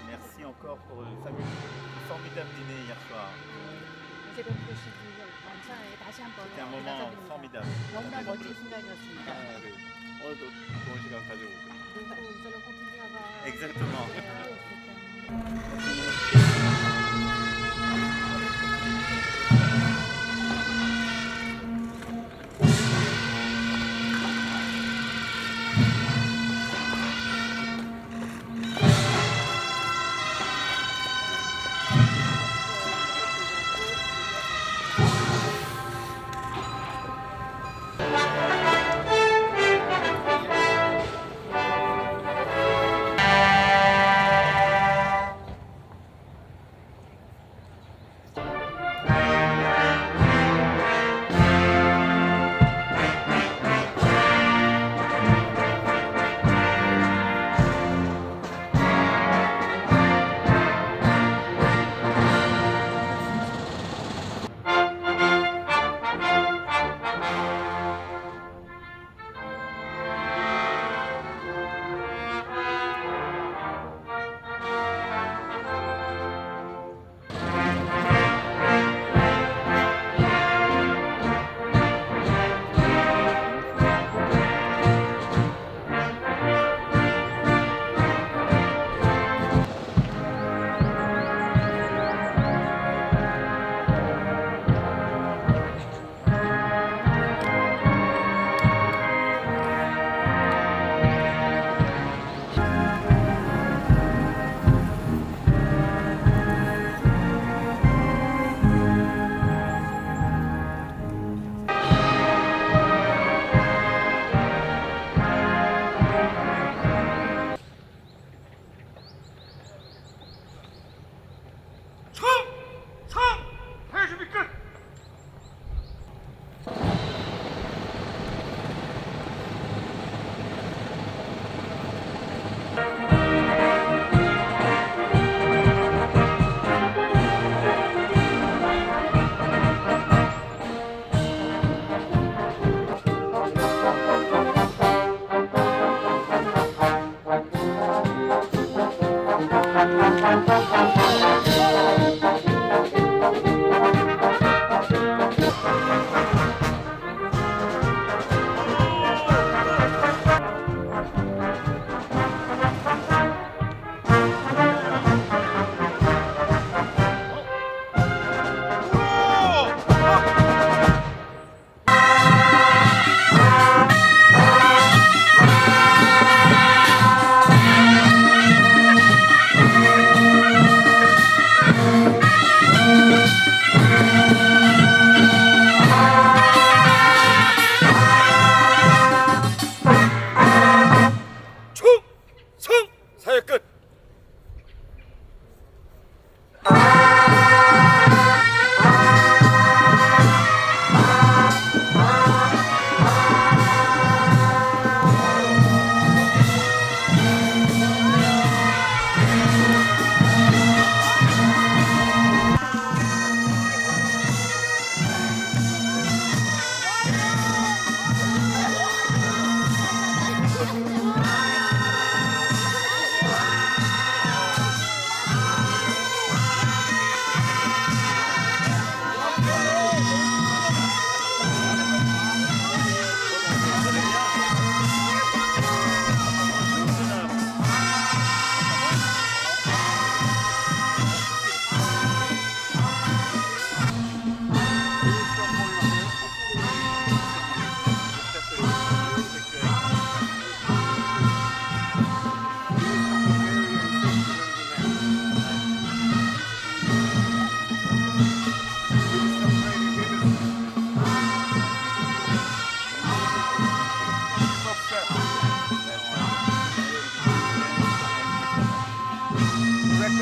Merci encore pour le formidable dîner hier soir. C'était un moment formidable. 너무나 멋진 순간이었습니다. 오늘도 좋은 시간 가지고 Exactement.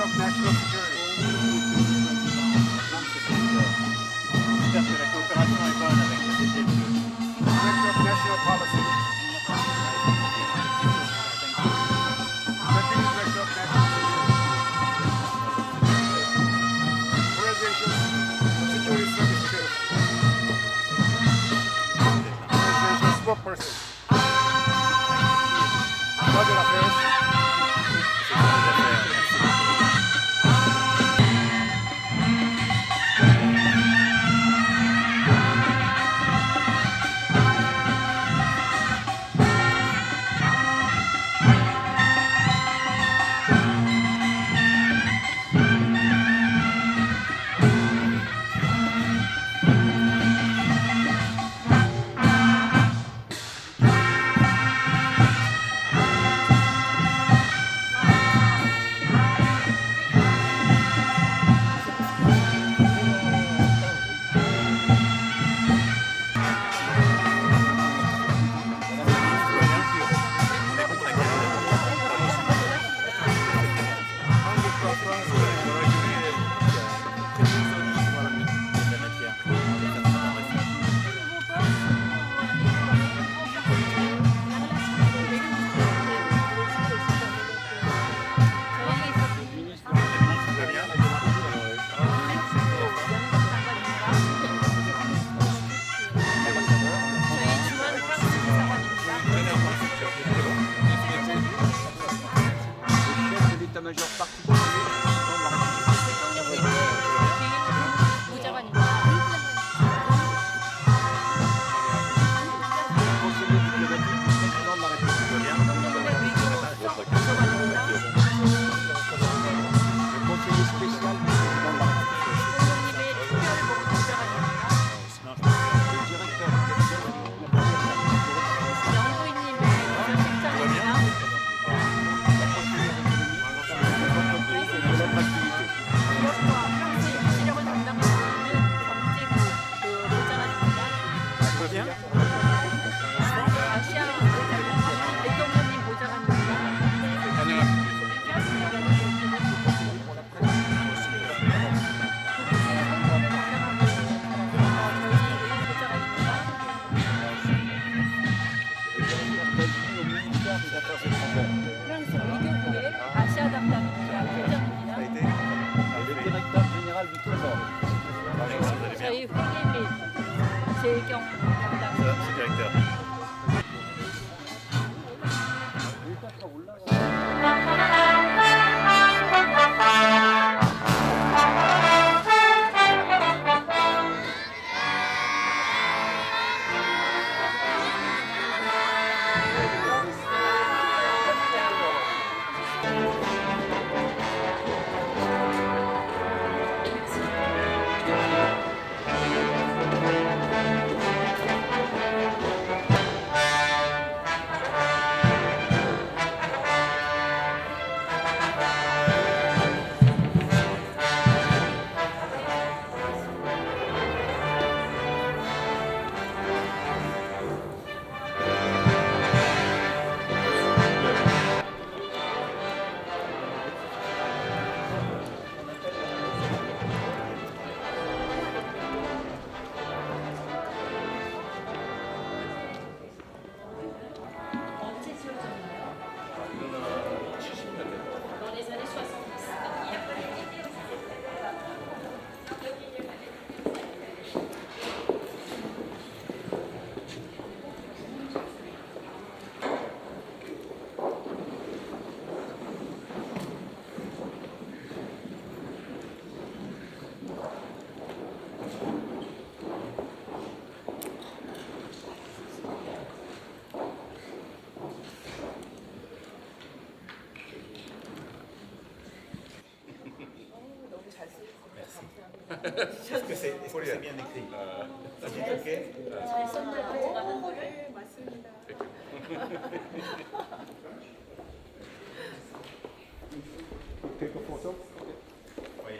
Director of National Security. J'espère que la coopération est bonne avec le DG2. Director of National Policy. Deputy Director of National Security. Presidential Security Service Chief. Presidential spokesperson. Budget Affairs. l'état-major particulier conseiller diplomatique du président de la République. Le conseiller spécial du président de la République. Le directeur de 저희 회계 및 재경 담당 디렉teur. Est-ce que c'est bien écrit? C'est ok? 잘 썼나요? Take a photo. Oui.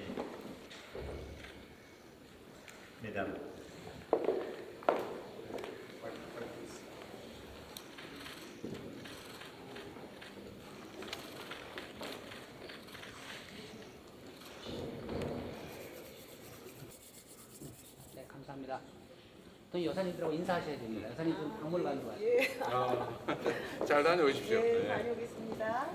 Mesdames. 아니라 또 여사님들하고 인사하셔야 됩니다. 여사님 좀 박물관도 가요. 잘 다녀오십시오. 네, 다녀오겠습니다.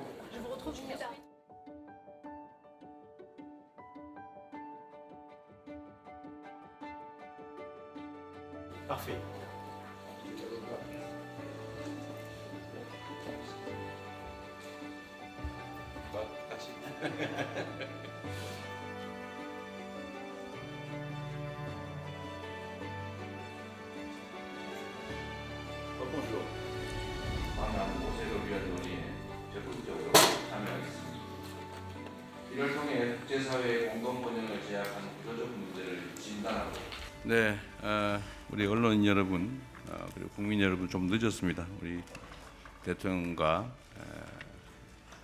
Parfait. 같이. Bonjour. 방한 모색을 위한 논의에 적극적으로 참여하겠습니다. 이를 통해 국제사회의 공동 번영을 제약하는 구조적 문제를 진단하고 네, 우리 언론인 여러분 그리고 국민 여러분 좀 늦었습니다. 우리 대통령과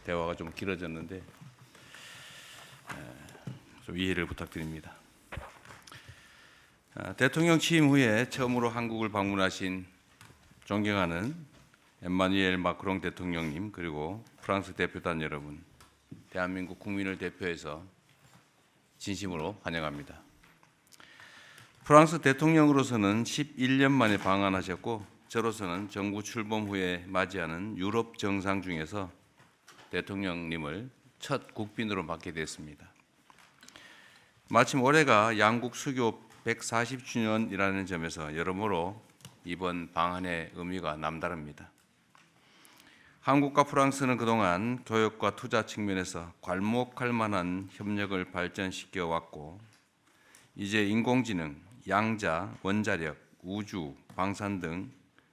대화가 좀 길어졌는데 좀 이해를 부탁드립니다. 대통령 취임 후에 처음으로 한국을 방문하신 존경하는 엠마누엘 마크롱 대통령님 그리고 프랑스 대표단 여러분, 대한민국 국민을 대표해서 진심으로 환영합니다. 프랑스 대통령으로서는 11년 만에 방한하셨고 저로서는 정부 출범 후에 맞이하는 유럽 정상 중에서 대통령님을 첫 국빈으로 맡게 됐습니다. 마침 올해가 양국 수교 140주년이라는 점에서 여러모로 이번 방한의 의미가 남다릅니다. 한국과 프랑스는 그동안 교역과 투자 측면에서 괄목할 만한 협력을 발전시켜 왔고 이제 인공지능, 양자, 원자력, 우주, 방산 등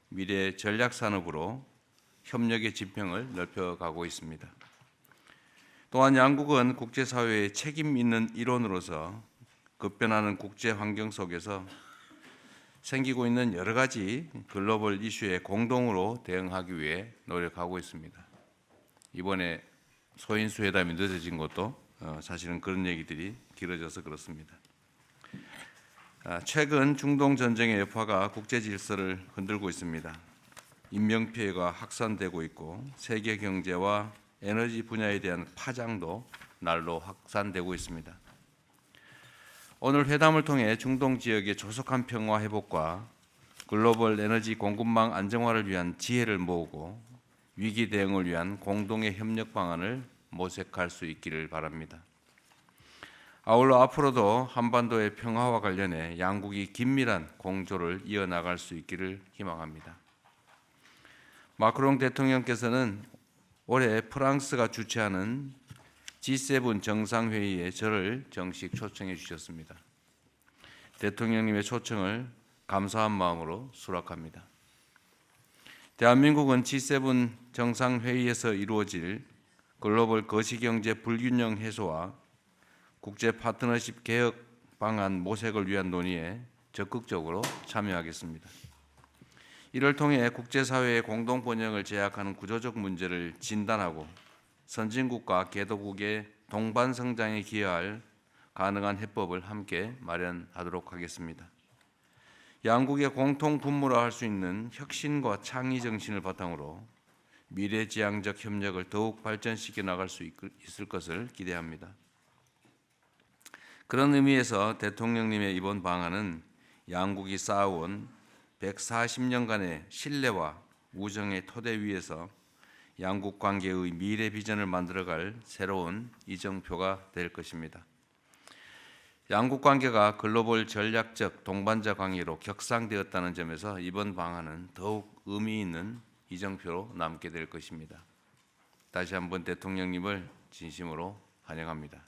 미래 전략 산업으로 협력의 지평을 넓혀가고 있습니다. 또한 양국은 국제사회의 책임 있는 일원으로서 급변하는 국제 환경 속에서 생기고 있는 여러 가지 글로벌 이슈에 공동으로 대응하기 위해 노력하고 있습니다. 이번에 소인수 회담이 늦어진 것도 사실은 그런 얘기들이 길어져서 그렇습니다. 최근 중동 전쟁의 여파가 국제 질서를 흔들고 있습니다. 인명 피해가 확산되고 있고 세계 경제와 에너지 분야에 대한 파장도 날로 확산되고 있습니다. 오늘 회담을 통해 중동 지역의 조속한 평화 회복과 글로벌 에너지 공급망 안정화를 위한 지혜를 모으고 위기 대응을 위한 공동의 협력 방안을 모색할 수 있기를 바랍니다. 아울러 앞으로도 한반도의 평화와 관련해 양국이 긴밀한 공조를 이어나갈 수 있기를 희망합니다. 마크롱 대통령께서는 올해 프랑스가 주최하는 G7 정상회의에 저를 정식 초청해 주셨습니다. 대통령님의 초청을 감사한 마음으로 수락합니다. 대한민국은 G7 정상회의에서 이루어질 글로벌 거시경제 불균형 해소와 국제 파트너십 개혁 방안 모색을 위한 논의에 적극적으로 참여하겠습니다. 이를 통해 국제사회의 공동 번영을 제약하는 구조적 문제를 진단하고 선진국과 개도국의 동반 성장에 기여할 가능한 해법을 함께 마련하도록 하겠습니다. 양국의 공통 분모라 할 수 있는 혁신과 창의 정신을 바탕으로 미래지향적 협력을 더욱 발전시켜 나갈 수 있을 것을 기대합니다. 그런 의미에서 대통령님의 이번 방안은 양국이 쌓아온 140년간의 신뢰와 우정의 토대 위에서 양국 관계의 미래 비전을 만들어갈 새로운 이정표가 될 것입니다. 양국 관계가 글로벌 전략적 동반자 관계로 격상되었다는 점에서 이번 방안은 더욱 의미 있는 이정표로 남게 될 것입니다. 다시 한번 대통령님을 진심으로 환영합니다.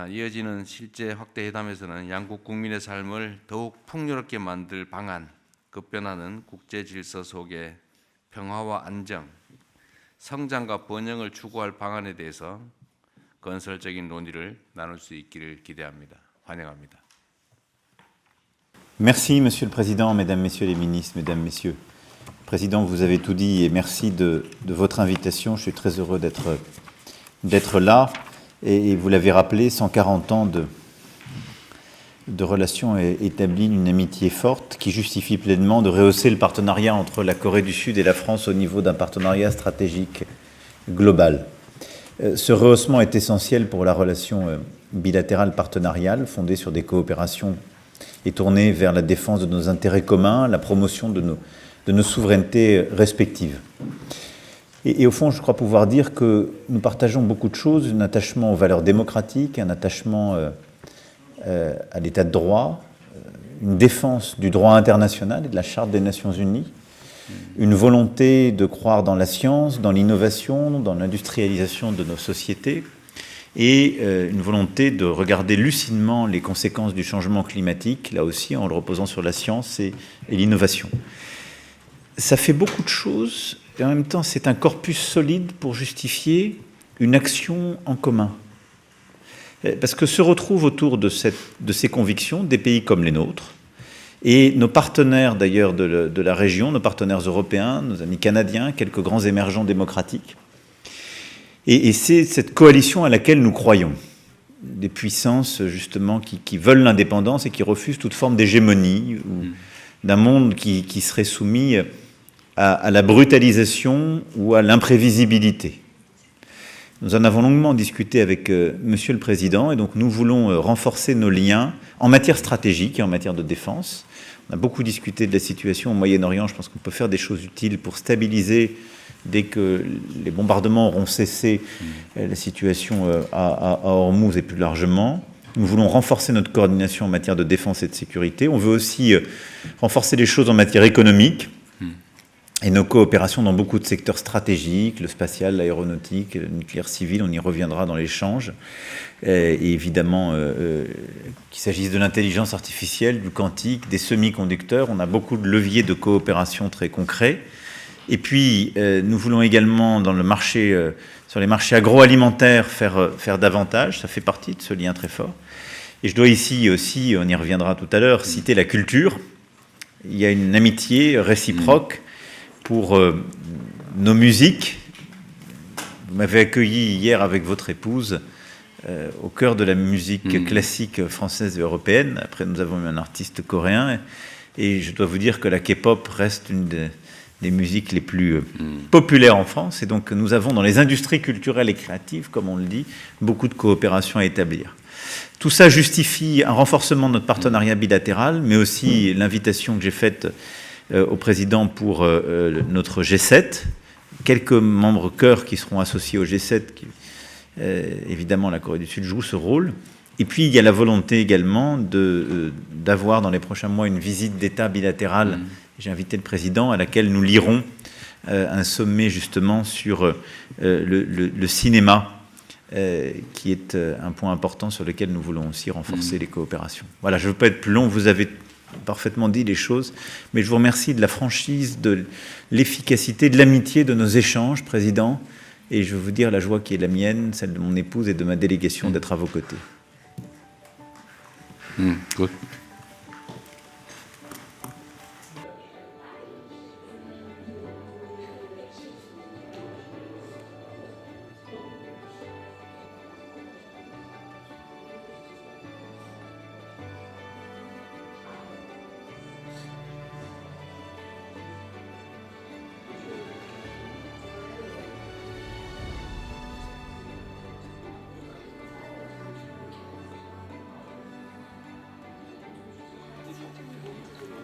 이어지는 실제 확대 회담에서는 양국 국민의 삶을 더욱 풍요롭게 만들 방안, 급변하는 국제 질서 속에 평화와 안정, 성장과 번영을 추구할 방안에 대해서 건설적인 논의를 나눌 수 있기를 기대합니다. 환영합니다. Merci, Monsieur le Président, Mesdames, Messieurs les ministres, Mesdames, Messieurs. Président, vous avez tout dit et merci de votre invitation. Je suis très heureux d'être là. Et vous l'avez rappelé, 140 ans de relations établies, une amitié forte qui justifie pleinement de rehausser le partenariat entre la Corée du Sud et la France au niveau d'un partenariat stratégique global. Ce rehaussement est essentiel pour la relation bilatérale partenariale fondée sur des coopérations et tournée vers la défense de nos intérêts communs, la promotion de nos souverainetés respectives. Et au fond, je crois pouvoir dire que nous partageons beaucoup de choses, un attachement aux valeurs démocratiques, un attachement à l'état de droit, une défense du droit international et de la Charte des Nations Unies, une volonté de croire dans la science, dans l'innovation, dans l'industrialisation de nos sociétés, et une volonté de regarder lucidement les conséquences du changement climatique, là aussi en le reposant sur la science et l'innovation. Ça fait beaucoup de choses, et en même temps c'est un corpus solide pour justifier une action en commun. Parce que se retrouvent autour de ces convictions des pays comme les nôtres, et nos partenaires d'ailleurs de la région, nos partenaires européens, nos amis canadiens, quelques grands émergents démocratiques. Et c'est cette coalition à laquelle nous croyons. Des puissances justement qui veulent l'indépendance et qui refusent toute forme d'hégémonie, ou d'un monde qui serait soumis à la brutalisation ou à l'imprévisibilité. Nous en avons longuement discuté avec Monsieur le Président, et donc nous voulons renforcer nos liens en matière stratégique et en matière de défense. On a beaucoup discuté de la situation au Moyen-Orient. Je pense qu'on peut faire des choses utiles pour stabiliser, dès que les bombardements auront cessé, la situation à Hormuz et plus largement. Nous voulons renforcer notre coordination en matière de défense et de sécurité. On veut aussi renforcer les choses en matière économique et nos coopérations dans beaucoup de secteurs stratégiques, le spatial, l'aéronautique, le nucléaire civil, on y reviendra dans l'échange. Et évidemment, qu'il s'agisse de l'intelligence artificielle, du quantique, des semi-conducteurs, on a beaucoup de leviers de coopération très concrets. Et puis, nous voulons également, dans le marché, sur les marchés agroalimentaires, faire davantage. Ça fait partie de ce lien très fort. Et je dois ici aussi, on y reviendra tout à l'heure, citer la culture. Il y a une amitié réciproque pour nos musiques. Vous m'avez accueilli hier avec votre épouse au cœur de la musique classique française et européenne. Après, nous avons eu un artiste coréen. Et je dois vous dire que la K-pop reste une des musiques les plus populaires en France. Et donc, nous avons dans les industries culturelles et créatives, comme on le dit, beaucoup de coopération à établir. Tout ça justifie un renforcement de notre partenariat bilatéral, mais aussi l'invitation que j'ai faite au président pour notre G7. Quelques membres cœurs qui seront associés au G7, évidemment la Corée du Sud joue ce rôle. Et puis il y a la volonté également d'avoir dans les prochains mois une visite d'État bilatérale. J'ai invité le président à laquelle nous lirons un sommet justement sur le cinéma, qui est un point important sur lequel nous voulons aussi renforcer les coopérations. Voilà, je ne veux pas être plus long, vous avez parfaitement dit les choses, mais je vous remercie de la franchise, de l'efficacité, de l'amitié de nos échanges, Président, et je veux vous dire la joie qui est la mienne, celle de mon épouse et de ma délégation d'être à vos côtés. Good.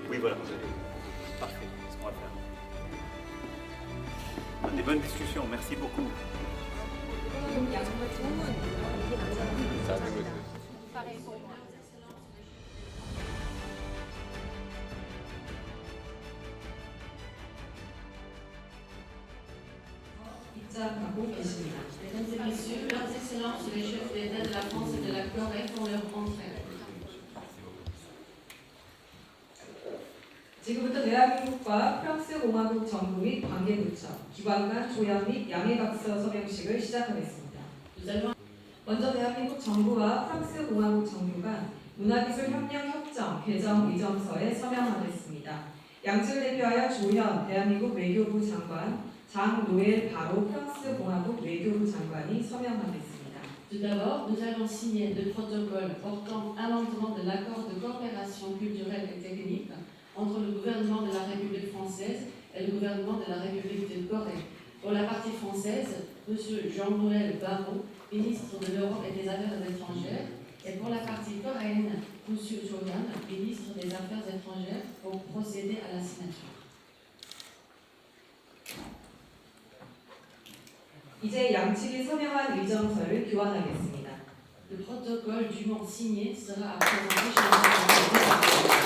Oui, voilà. Parfait, c'est ce qu'on va faire. Des bonnes discussions, merci beaucoup. Mesdames et messieurs, leurs excellences, les chefs d'État de la France et de la Corée font leur entrée. 지금부터 대한민국과 프랑스 공화국 정부 및 관계부처, 기관 간 조약 및 양해각서 서명식을 시작하겠습니다. 먼저 대한민국 정부와 프랑스 공화국 정부가 문화기술 협력 협정 개정 의정서에 서명하겠습니다. 양측을 대표하여 조현 대한민국 외교부 장관, 장노엘 바로 프랑스 공화국 외교부 장관이 서명하겠습니다. Tout d'abord, nous allons signer deux protocoles portant amendement de l'accord de coopération culturelle et technique entre le gouvernement de la République française et le gouvernement de la République de Corée. Pour la partie française, M. Jean-Noël Barrot, ministre de l'Europe et des Affaires étrangères, Et pour la partie coréenne, M. Jo Hyun, ministre des Affaires étrangères, pour procéder à la signature. 이제 양측이 서명한 의정서를 교환하겠습니다. Le protocole dûment signé sera à présenter chez le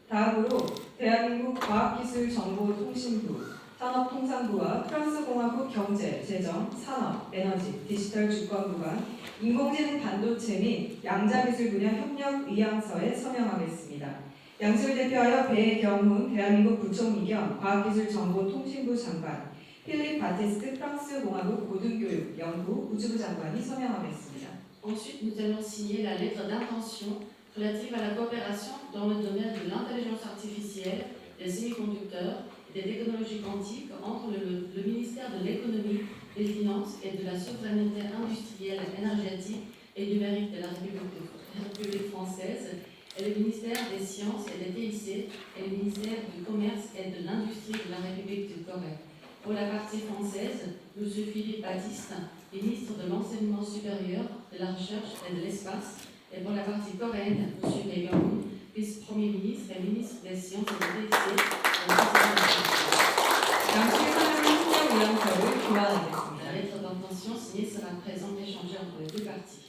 다음으로 대한민국 과학기술정보통신부, 산업통상부와 프랑스공화국 경제, 재정, 산업, 에너지, 디지털 주권 구간, 인공지능 반도체 및 양자기술 분야 협력 의향서에 서명하겠습니다. 양측을 대표하여 배경훈 대한민국 부총리 겸 과학기술정보통신부 장관, 필립 바티스트 프랑스공화국 고등교육, 연구, 우주부 장관이 서명하겠습니다. Ensuite, nous allons signer la lettre d'intention relative à la coopération dans le domaine de l'intelligence artificielle, des semi-conducteurs et des technologies quantiques entre le ministère de l'économie, des finances et de la souveraineté industrielle, énergétique et numérique de la République française et le ministère des sciences et des TIC et le ministère du commerce et de l'industrie de la République de Corée. Pour la partie française, M. Philippe Baptiste, ministre de l'enseignement supérieur, de la recherche et de l'espace. Et pour la partie coréenne, M. Bae Kyung-hoon, vice-premier ministre et ministre des sciences et des TIC. La lettre d'intention signée sera présente échangée entre les deux parties.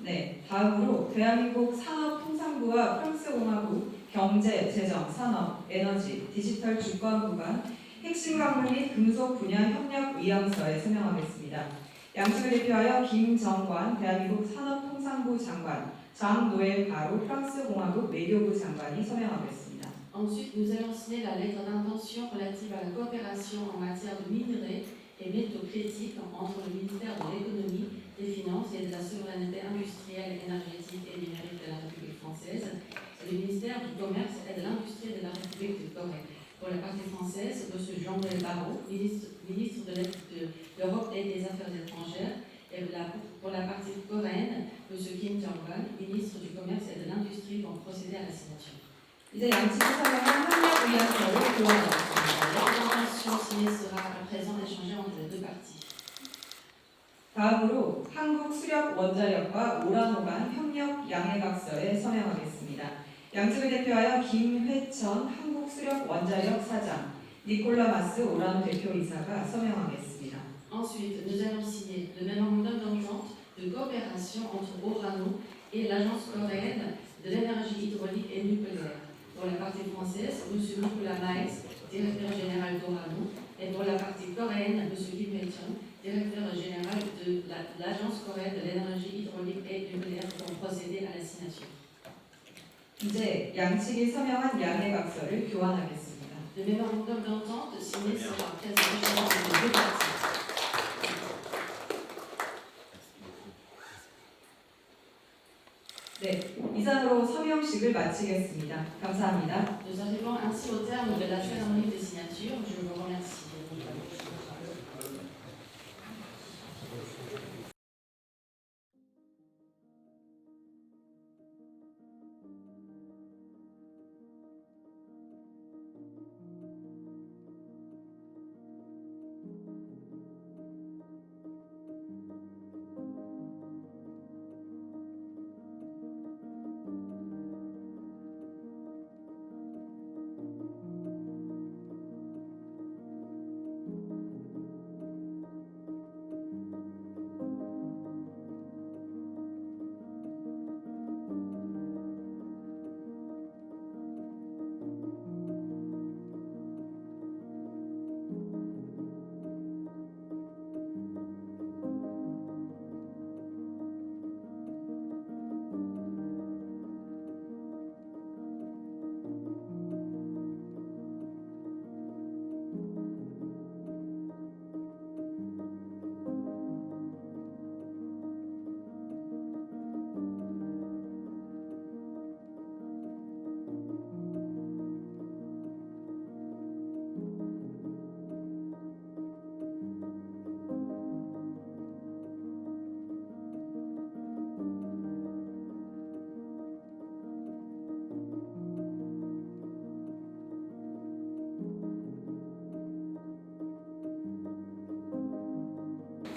네, 다음으로 대한민국 산업통상부와 프랑스공화국 경제, 재정, 산업, 에너지, 디지털 주권 구간, 핵심 광물 및 금속 분야 협력 의향서에 서명하겠습니다. 양측을 대표하여 김정관 대한민국 산업통상부 장관, 장노엘 바로 프랑스공화국 외교부 장관이 서명하겠습니다. Ensuite, nous allons signer la lettre d'intention relative à la coopération en matière de minerais et métaux critiques entre le ministère de l'économie, des finances et de la souveraineté industrielle, énergétique et numérique de la République française et le ministère du commerce et de l'industrie de la République de Corée. Pour la partie française, M. Jean-Noël Barrot, ministre de l'Europe et des Affaires étrangères, et pour la partie coréenne, M. Kim Jong-un, ministre du commerce et de l'industrie, vont procéder à la signature. 이제 양측이 서명한 협력 의향서를 교환하겠습니다. L'intention signée sera à présent échangée entre les deux parties. 다음으로 한국수력원자력과 오라노간 협력 양해각서에 서명하겠습니다. 양측을 대표하여 김회천 한국수력원자력 사장, 니콜라 마스 오라노 대표이사가 서명하겠습니다. Ensuite, nous allons signer le mémorandum d'entente de coopération entre Orano et l'Agence coréenne de l'énergie hydraulique et nucléaire. Pour la partie française, M. Nicolas Maes, directeur général d'Orano, et pour la partie coréenne, M. Kim Hae-chun, directeur général de l'Agence coréenne de l'énergie hydraulique et nucléaire, vont procéder à la signature. 이제 양측이 서명한 양해각서를 교환하겠습니다. Le mémorandum d'entente signé sera présenté entre les deux parties. 네, 이상으로 서명식을 마치겠습니다. 감사합니다. Nous arrivons ainsi au terme de la cérémonie de signature. Je vous remercie.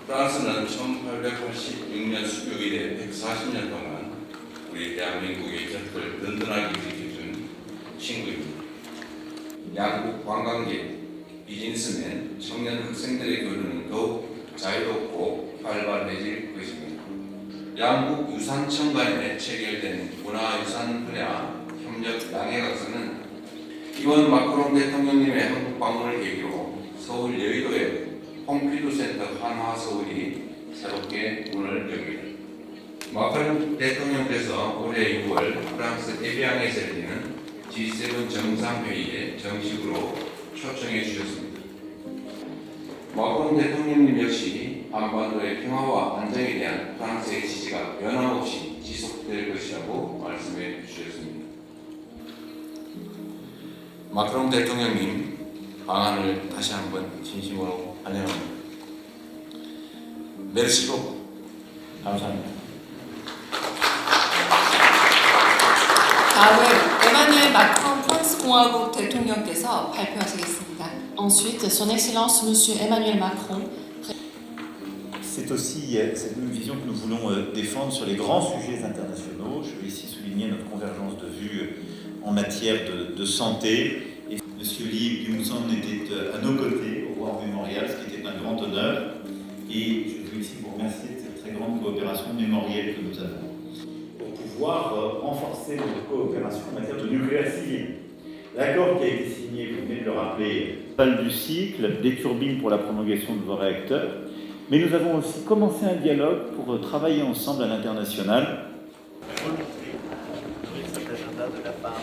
프랑스는 1886년 수교 이래 140년 동안 우리 대한민국의 곁을 든든하게 지켜준 친구입니다. 양국 관광객, 비즈니스맨, 청년 학생들의 교류는 더욱 자유롭고 활발해질 것입니다. 양국 유산청 간에 체결된 문화유산 분야 협력 양해각서는 이번 마크롱 대통령님의 한국 방문을 계기로 서울 여의도의 폼피두 센터 한화서울이 새롭게 문을 엽니다. 마크롱 대통령께서 올해 6월 프랑스 에비앙에서 열리는 G7 정상회의에 정식으로 초청해 주셨습니다. 마크롱 대통령님 역시 한반도의 평화와 안정에 대한 프랑스의 지지가 변함없이 지속될 것이라고 말씀해 주셨습니다. 마크롱 대통령님 방한을 다시 한번 진심으로 환영합니다. 메르시고 감사합니다. 다음은 에마누엘 마크롱 프랑스 공화국 대통령께서 발표하시겠습니다. Ensuite, Son Excellence Monsieur Emmanuel Macron. C'est aussi cette même vision que nous voulons défendre sur les grands sujets internationaux. Je vais ici souligner notre convergence de vues en matière de santé. Et Monsieur Lee Byung-sun était à nos côtés au War Memorial, ce qui était un grand honneur. Et je veux ici vous remercier de cette très grande coopération mémorielle que nous avons pour pouvoir renforcer notre coopération en matière de nucléaire civil. L'accord qui a été signé, vous venez de le rappeler, du cycle, des turbines pour la prolongation de vos réacteurs. Mais nous avons aussi commencé un dialogue pour travailler ensemble à l'international. Volonté d'ouvrir cet agenda de la part de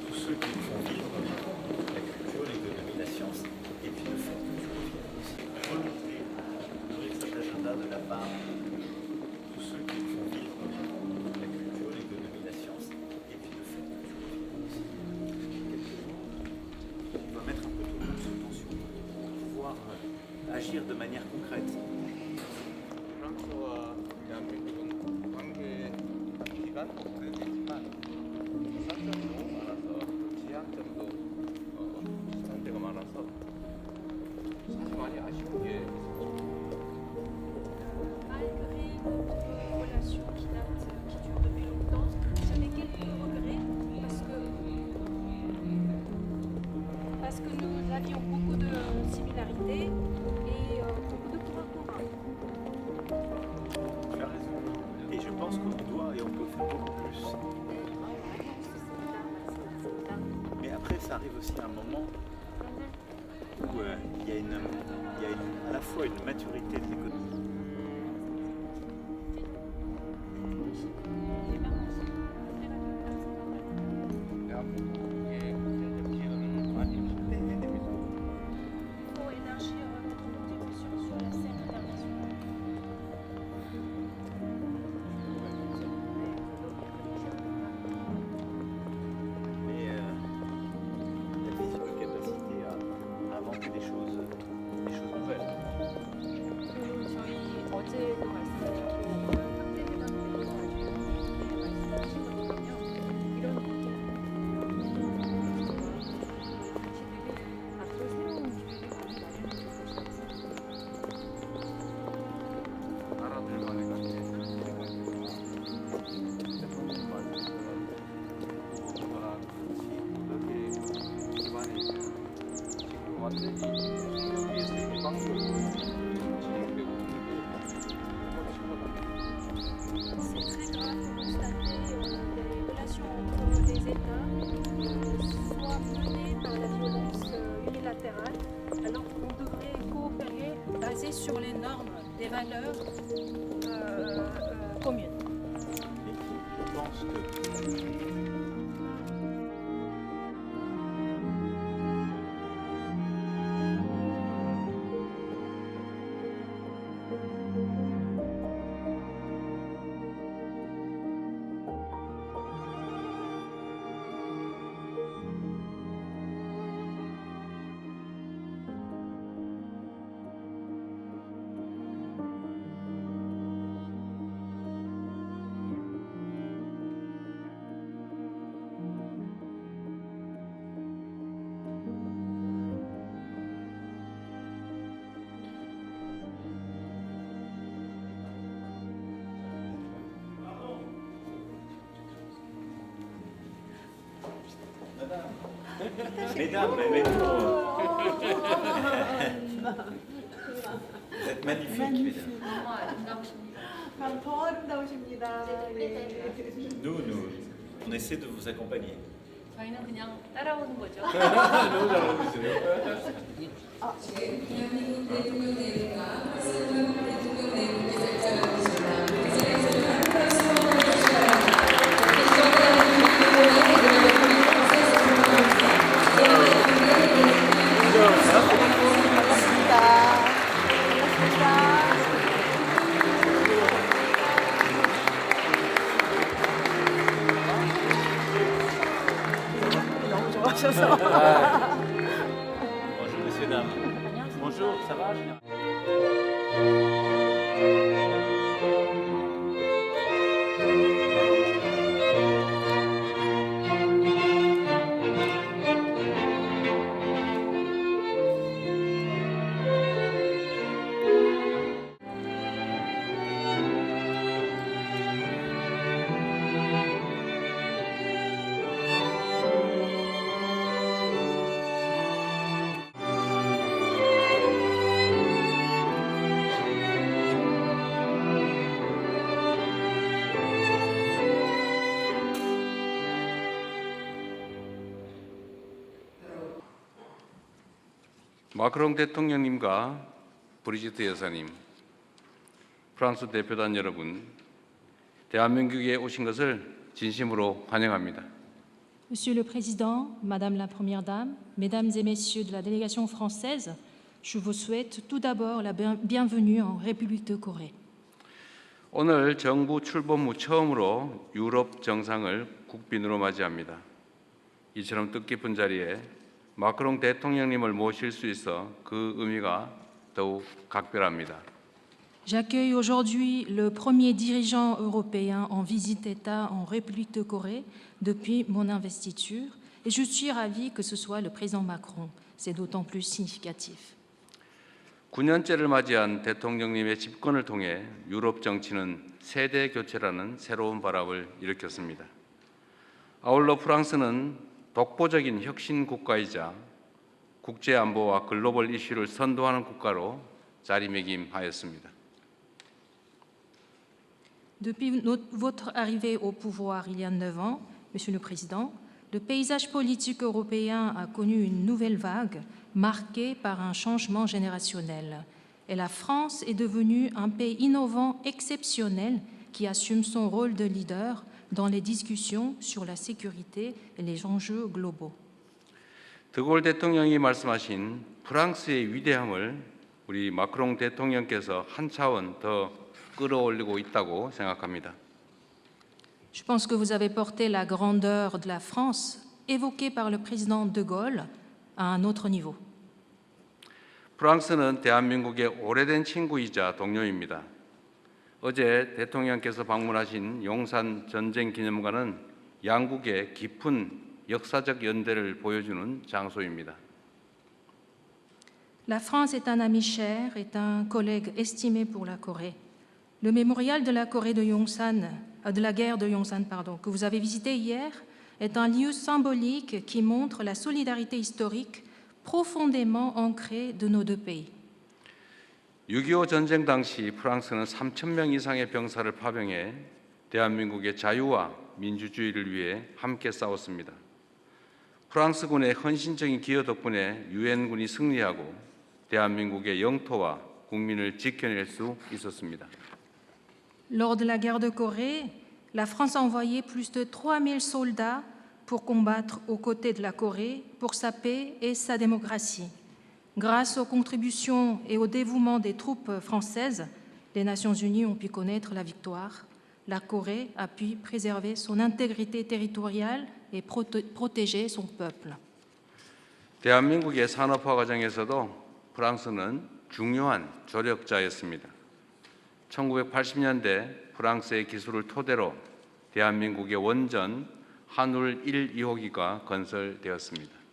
tous ceux qui font vivre la culture, l'économie, la science, et puis le fait que je revienne aussi. Volonté d'ouvrir cet agenda de la part de tous ceux qui font vivre la culture, l'économie, la science, et puis le fait que je revienne aussi. On doit mettre un peu tout le monde sous tension pour pouvoir agir de manière concrète. 프랑스와 대한민국은 관계 기간도 오래됐지만 사점도 많아서 지향점도 상대가 많아서 사실 많이 아쉬운 게 Malgré notre relation qui dure depuis longtemps, j'avais quelques regrets parce que nous avions beaucoup de similarités et beaucoup de points communs. Tu as raison. Et je pense qu'on doit et on peut faire beaucoup plus. Mais après, ça arrive aussi à un moment où il y a à la fois une maturité de l'économie. 대한민국의 국제적 기여는 많이 확대해야 됩니다. Il faut élargir notre contribution sur la scène internationale. Mais la vision de capacité à inventer des choses nouvelles. 저희 어제도 말씀하셨고 확대 개방되고 말씀하신 것처럼 이런 앞으로 새로운 기회를 많이 마련해 줄 것이라고 나라들만의 관계 기반이 지금 완전히 세계 세계방식으로 진행되고 있는 게 C'est très grave de constater des relations entre les États soient menées par la violence unilatérale, alors qu'on devrait coopérer basé sur les normes, des valeurs communes. Je pense que Mesdames, mais vous êtes magnifiques, mesdames. 더 아름다우십니다. Nous, on essaie de vous accompagner. 저희는 그냥 따라오는 거죠. 너무 잘 어울리세요. 대한민국 대통령 대회가 대통령 대회에 살짝 Bonjour, messieurs, dames. Bonjour, ça va, général? 마크롱 대통령님과 브리지트 여사님, 프랑스 대표단 여러분, 대한민국에 오신 것을 진심으로 환영합니다. Monsieur le Président, Madame la Première Dame, Mesdames et Messieurs de la délégation française, je vous souhaite tout d'abord la bienvenue en République de Corée. 오늘 정부 출범 후 처음으로 유럽 정상을 국빈으로 맞이합니다. 이처럼 뜻깊은 자리에 마크롱 대통령님을 모실 수 있어 그 의미가 더욱 각별합니다. J'accueille aujourd'hui le premier dirigeant européen en visite d'État en République de Corée depuis mon investiture et je suis ravie que ce soit le président Macron. C'est d'autant plus significatif. 9년째를 맞이한 대통령님의 집권을 통해 유럽 정치는 세대 교체라는 새로운 바람을 일으켰습니다. 아울러 프랑스는 독보적인 혁신 국가이자 국제 안보와 글로벌 이슈를 선도하는 국가로 자리매김하였습니다. Depuis votre arrivée au pouvoir il y a 9 ans, Monsieur le Président, le paysage politique européen a connu une nouvelle vague marquée par un changement générationnel. Et la France est devenue un pays innovant exceptionnel qui assume son rôle de leader dans les discussions sur la sécurité et les enjeux globaux. 드골 대통령이 말씀하신 프랑스의 위대함을 우리 마크롱 대통령께서 한 차원 더 끌어올리고 있다고 생각합니다. Je pense que vous avez porté la grandeur de la France évoquée par le président de Gaulle à un autre niveau. 프랑스는 대한민국의 오래된 친구이자 동료입니다. 어제 대통령께서 방문하신 용산 전쟁기념관은 양국의 깊은 역사적 연대를 보여주는 장소입니다. La France est un ami cher, est un collègue estimé pour la Corée. Le mémorial de la Corée de Yongsan, de la guerre de Yongsan, que vous avez visité hier, est un lieu symbolique qui montre la solidarité historique profondément ancrée de nos deux pays. 6.25 전쟁 당시 프랑스는 3,000명 이상의 병사를 파병해 대한민국의 자유와 민주주의를 위해 함께 싸웠습니다. 프랑스군의 헌신적인 기여 덕분에 유엔군이 승리하고 대한민국의 영토와 국민을 지켜낼 수 있었습니다. Lors de la guerre de Corée, la France a envoyé plus de 3000 soldats pour combattre aux côtés de la Corée pour sa paix et sa démocratie. Grâce aux contributions et au dévouement des troupes françaises, les Nations Unies ont pu connaître la victoire. La Corée a pu préserver son intégrité territoriale et protéger son peuple. 대한민국의 산업화 과정에서도 프랑스는 중요한 조력자였습니다. 1980년대 프랑스의 기술을 토대로 대한민국의 원전 한울 1, 2호기가 건설되었습니다.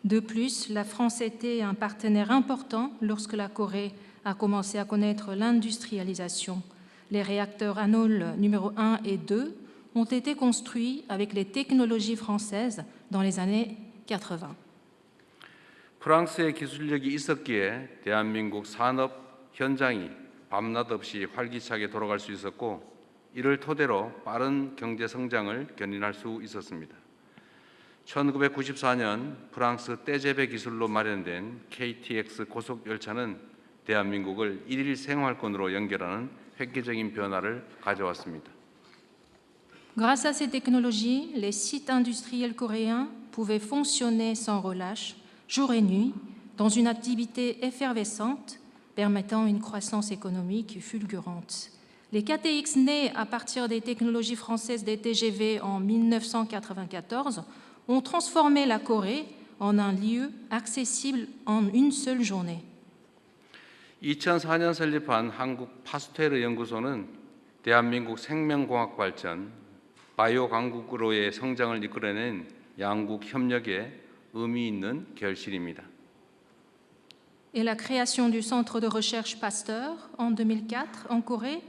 De plus, la France était un partenaire important lorsque la Corée a commencé à connaître l'industrialisation. Les réacteurs Hanul numéro 1 et 2 ont été construits avec les technologies françaises dans les années 80. 프랑스의 기술력이 있었기에 대한민국 산업 현장이 밤낮 없이 활기차게 돌아갈 수 있었고 이를 토대로 빠른 경제 성장을 견인할 수 있었습니다. 1994년 프랑스 떼제베 기술로 마련된 KTX 고속열차는 대한민국을 일일 생활권으로 연결하는 획기적인 변화를 가져왔습니다. Grâce à ces technologies, les sites industriels coréens pouvaient fonctionner sans relâche, jour et nuit, dans une activité effervescente, permettant une croissance économique fulgurante. Les KTX nés à partir des technologies françaises des TGV en 1994 ont transformé la Corée en un lieu accessible en une seule journée. 2004년 설립한 한국 파스테르 연구소는 대한민국 생명공학 발전, 바이오 강국으로의 성장을 이끌어낸 양국 협력에 의미 있는 결실입니다. Et la création du centre de recherche Pasteur en 2004 en Corée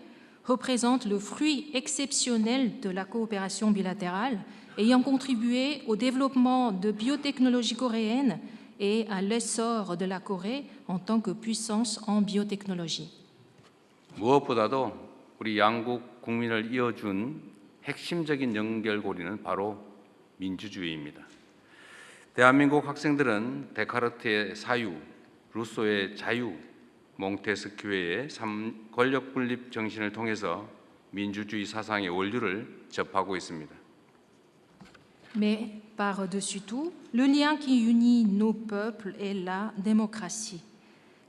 représente le fruit exceptionnel de la coopération bilatérale ayant contribué au développement de biotechnologie coréenne et à l'essor de la Corée en tant que puissance en biotechnologie. 무엇보다도 우리 양국 국민을 이어준 핵심적인 연결고리는 바로 민주주의입니다. 대한민국 학생들은 데카르트의 사유, 루소의 자유, 몽테스큐의 권력 분립 정신을 통해서 민주주의 사상의 원류를 접하고 있습니다. Mais par-dessus tout, le lien qui unit nos peuples est la démocratie.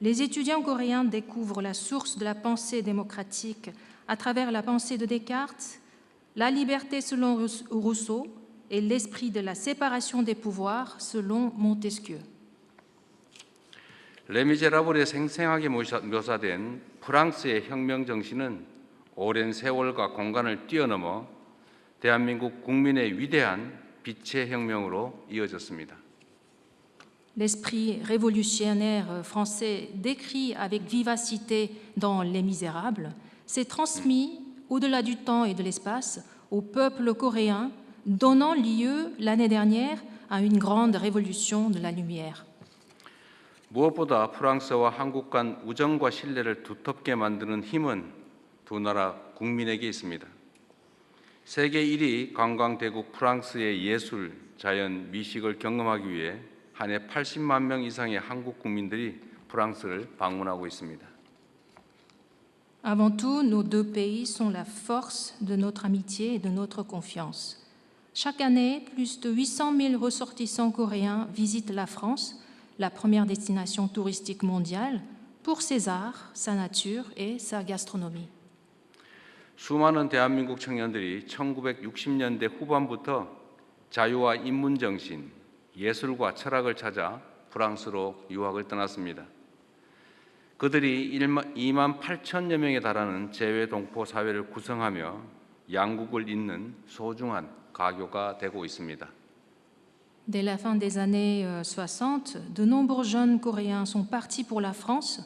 Les étudiants coréens découvrent la source de la pensée démocratique à travers la pensée de Descartes, la liberté selon Rousseau et l'esprit de la séparation des pouvoirs selon Montesquieu. 레미제라블에 생생하게 묘사된 프랑스의 혁명 정신은 오랜 세월과 공간을 뛰어넘어 대한민국 국민의 위대한 빛의 혁명으로 이어졌습니다. L'esprit révolutionnaire français décrit avec vivacité dans Les Misérables s'est transmis au-delà du temps et de l'espace au peuple coréen, donnant lieu l'année dernière à une grande révolution de la lumière. 무엇보다 프랑스와 한국 간 우정과 신뢰를 두텁게 만드는 힘은 두 나라 국민에게 있습니다. 세계 1위 관광대국 프랑스의 예술, 자연, 미식을 경험하기 위해 한 해 80만 명 이상의 한국 국민들이 프랑스를 방문하고 있습니다. Avant tout, nos deux pays sont la force de notre amitié et de notre confiance. Chaque année, plus de 800 000 ressortissants coréens visitent la France, la première destination touristique mondiale, pour ses arts, sa nature et sa gastronomie. 수많은 대한민국 청년들이 1960년대 후반부터 자유와 인문정신, 예술과 철학을 찾아 프랑스로 유학을 떠났습니다. 그들이 2만 8천여 명에 달하는 재외동포 사회를 구성하며 양국을 잇는 소중한 가교가 되고 있습니다. Dès la fin des années 60, de nombreux jeunes Coréens sont partis pour la France,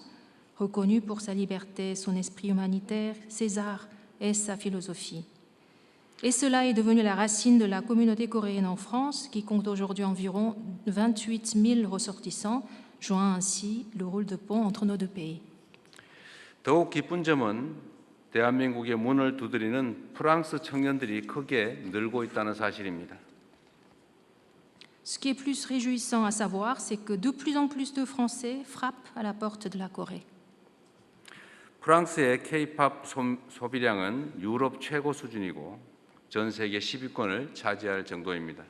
reconnus pour sa liberté, son esprit humanitaire, ses arts et sa philosophie. Et cela est devenu la racine de la communauté coréenne en France, qui compte aujourd'hui environ 28 000 ressortissants, jouant ainsi le rôle de pont entre nos deux pays. 더욱 기쁜 점은 대한민국의 문을 두드리는 프랑스 청년들이 크게 늘고 있다는 사실입니다. Ce qui est plus réjouissant à savoir, c'est que de plus en plus de Français frappent à la porte de la Corée. 프랑스의 K-팝 소비량은 유럽 최고 수준이고 전 세계 10위권을 차지할 정도입니다.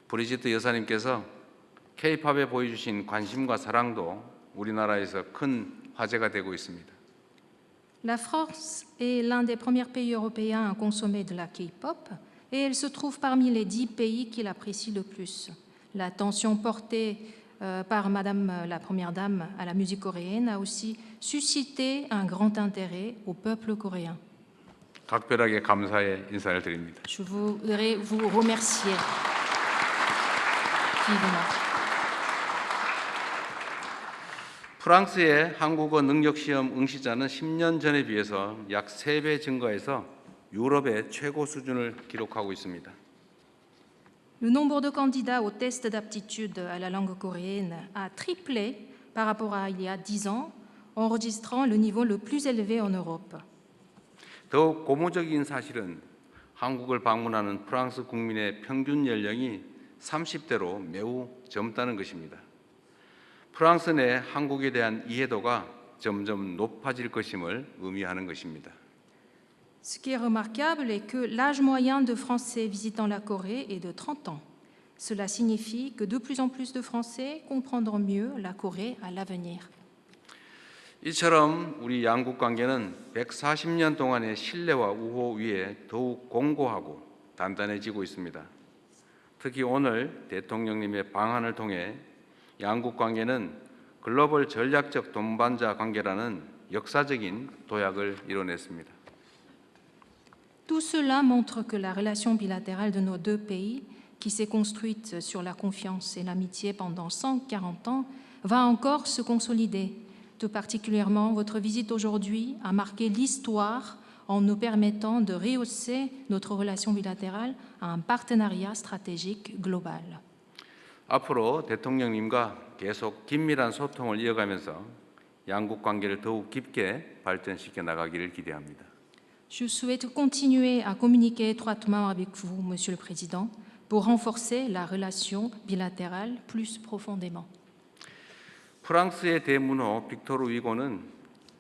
브리지트 여사님께서 K-팝에 보여주신 관심과 사랑도 우리나라에서 큰 화제가 되고 있습니다. La France est l'un des premiers pays européens à consommer de la K-pop et elle se trouve parmi les 10 pays qui l'apprécient le plus. L'attention portée par Madame la Première Dame à la musique coréenne a aussi suscité un grand intérêt au peuple coréen. 각별하게 감사의 인사를 드립니다. Je voudrais vous remercier vivement. 프랑스의 한국어 능력시험 응시자는 10년 전에 비해서 약 3배 증가해서 유럽의 최고 수준을 기록하고 있습니다. Le nombre de candidats au test d'aptitude à la langue coréenne a triplé par rapport à il y a 10 ans, enregistrant le niveau le plus élevé en Europe. 더욱 고무적인 사실은 한국을 방문하는 프랑스 국민의 평균 연령이 30대로 매우 젊다는 것입니다. 프랑스 내 한국에 대한 이해도가 점점 높아질 것임을 의미하는 것입니다. Ce qui est remarquable est que l'âge moyen de Français visitant la Corée est de 30 ans. Cela signifie que de plus en plus de Français comprendront mieux la Corée à l'avenir. 이처럼 우리 양국 관계는 140년 동안의 신뢰와 우호 위에 더욱 공고하고 단단해지고 있습니다. 특히 오늘 대통령님의 방한을 통해 양국 관계는 글로벌 전략적 동반자 관계라는 역사적인 도약을 이뤄냈습니다. Tout cela montre que la relation bilatérale de nos deux pays, qui s'est construite sur la confiance et l'amitié pendant 140 ans, va encore se consolider. Tout particulièrement, votre visite aujourd'hui a marqué l'histoire en nous permettant de rehausser notre relation bilatérale à un partenariat stratégique global. 앞으로 대통령님과 계속 긴밀한 소통을 이어가면서 양국 관계를 더욱 깊게 발전시켜 나가기를 기대합니다. Je souhaite continuer à communiquer étroitement avec vous, Monsieur le Président, pour renforcer la relation bilatérale plus profondément. 프랑스의 대문호 빅토르 위고는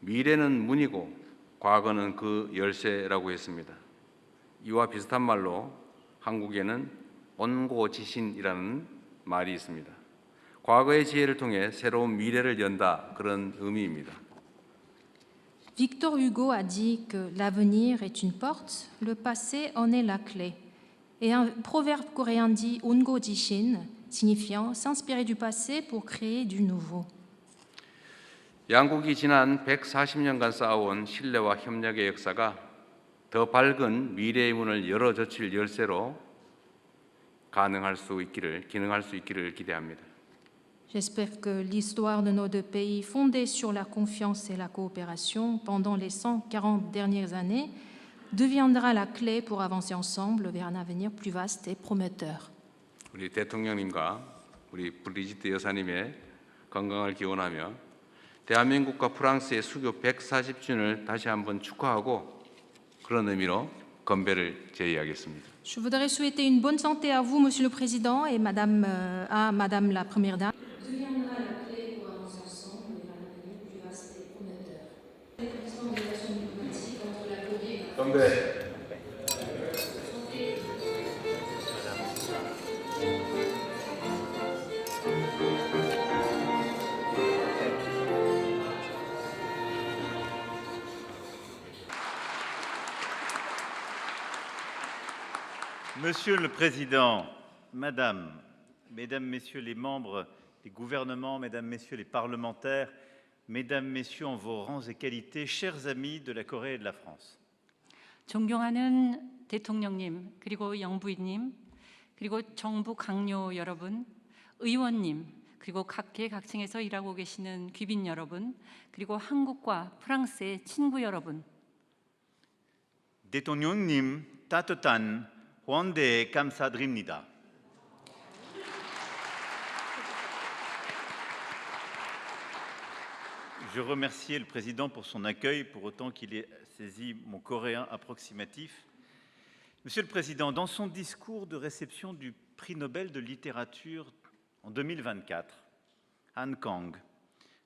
미래는 문이고 과거는 그 열쇠라고 했습니다. 이와 비슷한 말로 한국에는 온고지신이라는 말이 있습니다. 과거의 지혜를 통해 새로운 미래를 연다, 그런 의미입니다. Victor Hugo a dit que l'avenir est une porte, le passé en est la clé. Et un proverbe coréen dit 온고지신, signifiant s'inspirer du passé pour créer du nouveau. 양국이 지난 140년간 쌓아온 신뢰와 협력의 역사가 더 밝은 미래의 문을 열어젖힐 열쇠로 기능할 수 있기를 기대합니다. J'espère que l'histoire de nos deux pays, fondée sur la confiance et la coopération pendant les 140 dernières années, deviendra la clé pour avancer ensemble vers un avenir plus vaste et prometteur. 우리 대통령님과 우리 브리지트 여사님의 건강을 기원하며 대한민국과 프랑스의 수교 140주년을 다시 한번 축하하고 그런 의미로 건배를 제의하겠습니다. Je voudrais souhaiter une bonne santé à vous, Monsieur le Président, et Madame la Première Dame. Deviendra la clé pour avancer ensemble vers un avenir plus vaste et prometteur. L'établissement des relations diplomatiques entre la Corée et la 건배. Monsieur le Président, Madame, Mesdames, Messieurs les membres des gouvernements, Mesdames, Messieurs les parlementaires, Mesdames, Messieurs en vos rangs et qualités, chers amis de la Corée et de la France. 존경하는 대통령님, 그리고 영부인님, 그리고 정부 강요 여러분, 의원님, 그리고 각계각층에서 일하고 계시는 귀빈 여러분, 그리고 한국과 프랑스의 친구 여러분. 대통령님 따뜻한 환대 감사드립니다. Je remerciais le Président pour son accueil, pour autant qu'il ait saisi mon coréen approximatif. Monsieur le Président, dans son discours de réception du prix Nobel de littérature en 2024, Han Kang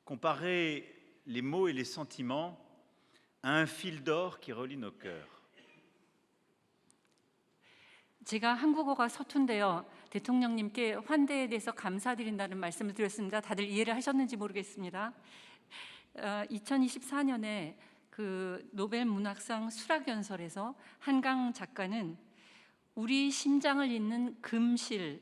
comparait les mots et les sentiments à un fil d'or qui relie nos cœurs. 제가 한국어가 서툰데요. 대통령님께 환대에 대해서 감사드린다는 말씀을 드렸습니다. 다들 이해를 하셨는지 모르겠습니다. 2024년에 그 노벨 문학상 수락연설에서 한강 작가는 우리 심장을 잇는 금실이라는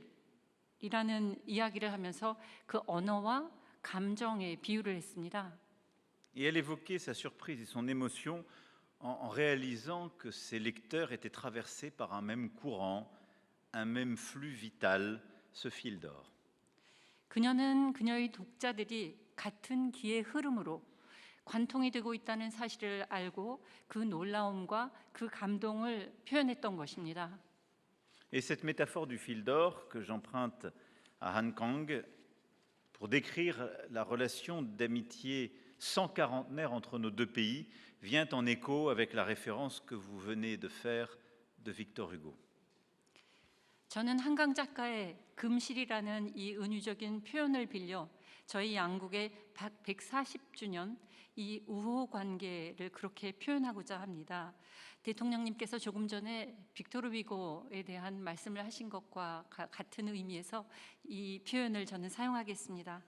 이야기를 하면서 그 언어와 감정에 비유를 했습니다. Et elle évoquait sa surprise et son émotion en réalisant que ses lecteurs étaient traversés par un même courant, un même flux vital, ce fil d'or. 그녀는 그녀의 독자들이 같은 기의 흐름으로 관통이 되고 있다는 사실을 알고 그 놀라움과 그 감동을 표현했던 것입니다. Et cette métaphore du fil d'or que j'emprunte à Han Kang pour décrire la relation d'amitié sans quarantenaire entre nos deux pays vient en écho avec la référence que vous venez de faire de Victor Hugo. 저는 한강 작가의 금실이라는 이 은유적인 표현을 빌려 저희 양국의 140주년 이 우호 관계를 그렇게 표현하고자 합니다. 대통령님께서 조금 전에 빅토르 위고에 대한 말씀을 하신 것과 같은 의미에서 이 표현을 저는 사용하겠습니다.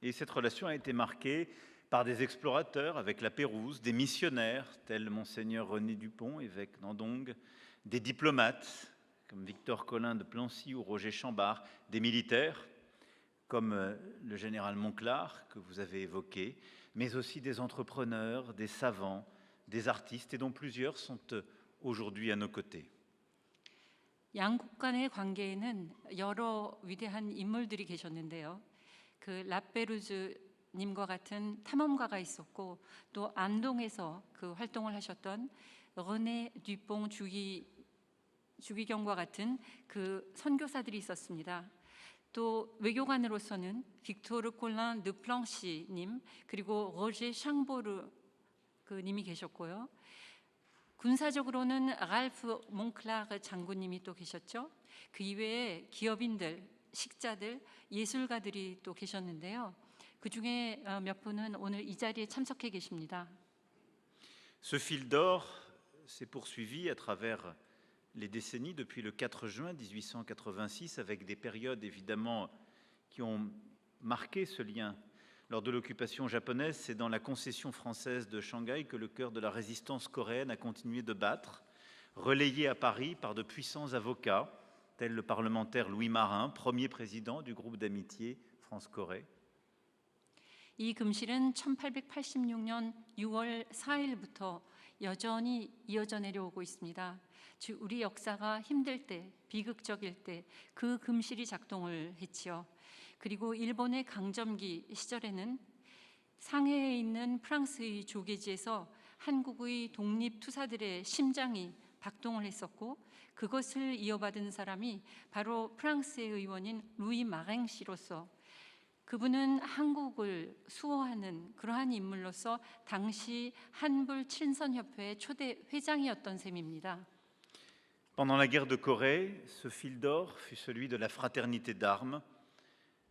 Et cette relation a été marquée par des explorateurs avec la Pérouse, des missionnaires tels Monseigneur René Dupont, évêque d'Andong, des diplomates comme Victor Collin de Plancy ou Roger Chambard, des militaires comme le général Monclar que vous avez évoqué, mais aussi des entrepreneurs, des savants, des artistes et dont plusieurs sont aujourd'hui à nos côtés. 양국 간의 관계에는 여러 위대한 인물들이 계셨는데요. 그 라페루즈 님과 같은 탐험가가 있었고 또 안동에서 그 활동을 하셨던 르네 듀뽕 주기경과 같은 그 선교사들이 있었습니다. 또 외교관으로서는 빅토르 콜란 드 플랑시 님 그리고 로제 샹보르 그 님이 계셨고요. 군사적으로는 랄프 몽클라르 장군님이 또 계셨죠. 그 이외에 기업인들, 식자들, 예술가들이 또 계셨는데요. 그 중에 몇 분은 오늘 이 자리에 참석해 계십니다. Ce fil d'or s'est poursuivi à travers les décennies depuis le 4 juin 1886 avec des périodes évidemment qui ont marqué ce lien. Lors de l'occupation japonaise, c'est dans la concession française de Shanghai que le cœur de la résistance coréenne a continué de battre, relayé à Paris par de puissants avocats, tels le parlementaire Louis Marin, premier président du groupe d'amitié France-Corée. 이 금실은 1886년 6월 4일부터 여전히 이어져 내려오고 있습니다. 즉 우리 역사가 힘들 때, 비극적일 때 그 금실이 작동을 했지요. 그리고 일본의 강점기 시절에는 상해에 있는 프랑스의 조계지에서 한국의 독립투사들의 심장이 박동을 했었고 그것을 이어받은 사람이 바로 프랑스의 의원인 루이 마랭 씨로서 그분은 한국을 수호하는 그러한 인물로서 당시 한불 친선협회의 초대 회장이었던 셈입니다. Pendant la guerre de Corée, ce fil d'or fut celui de la fraternité d'armes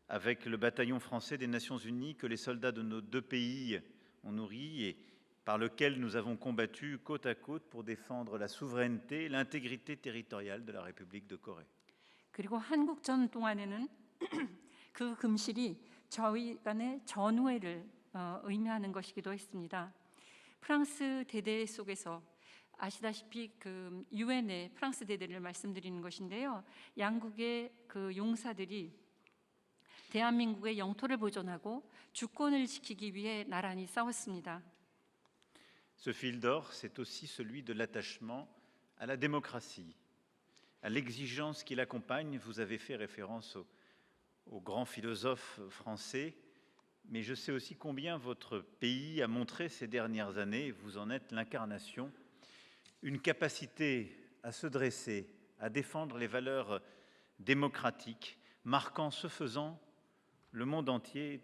avec le bataillon français des Nations Unies que les soldats de nos deux pays ont nourri et par lequel nous avons combattu côte à côte pour défendre la souveraineté et l'intégrité territoriale de la République de Corée. 그리고 한국전 동안에는 그 금실이 저희 간의 전우회를 의미하는 것이기도 했습니다. 프랑스 대대 속에서 아시다시피 그 유엔의 프랑스 대대를 말씀드리는 것인데요. 양국의 그 용사들이 대한민국의 영토를 보존하고 주권을 지키기 위해 나란히 싸웠습니다. Ce fil d'or, c'est aussi celui de l'attachement à la démocratie, à l'exigence qui l'accompagne. Vous avez fait référence aux grands philosophes français, mais je sais aussi combien votre pays a montré ces dernières années, vous en êtes l'incarnation, une capacité à se dresser, à défendre les valeurs démocratiques, marquant ce faisant le monde entier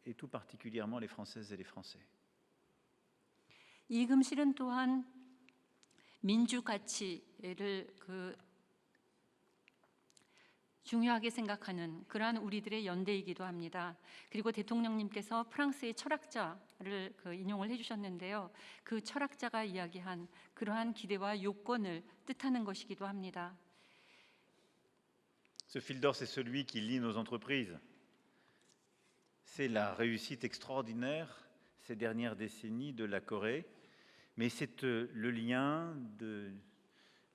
et tout particulièrement les Françaises et les Français. 이 금실은 또한 민주 가치를 중요하게 생각하는 그러한 우리들의 연대이기도 합니다. 그리고 대통령님께서 프랑스의 철학자를 인용을 해주셨는데요. 그 철학자가 이야기한 그러한 기대와 요건을 뜻하는 것이기도 합니다. Ce fil d'or, c'est celui qui lie nos entreprises. C'est la réussite extraordinaire ces dernières décennies de la Corée, mais c'est le lien de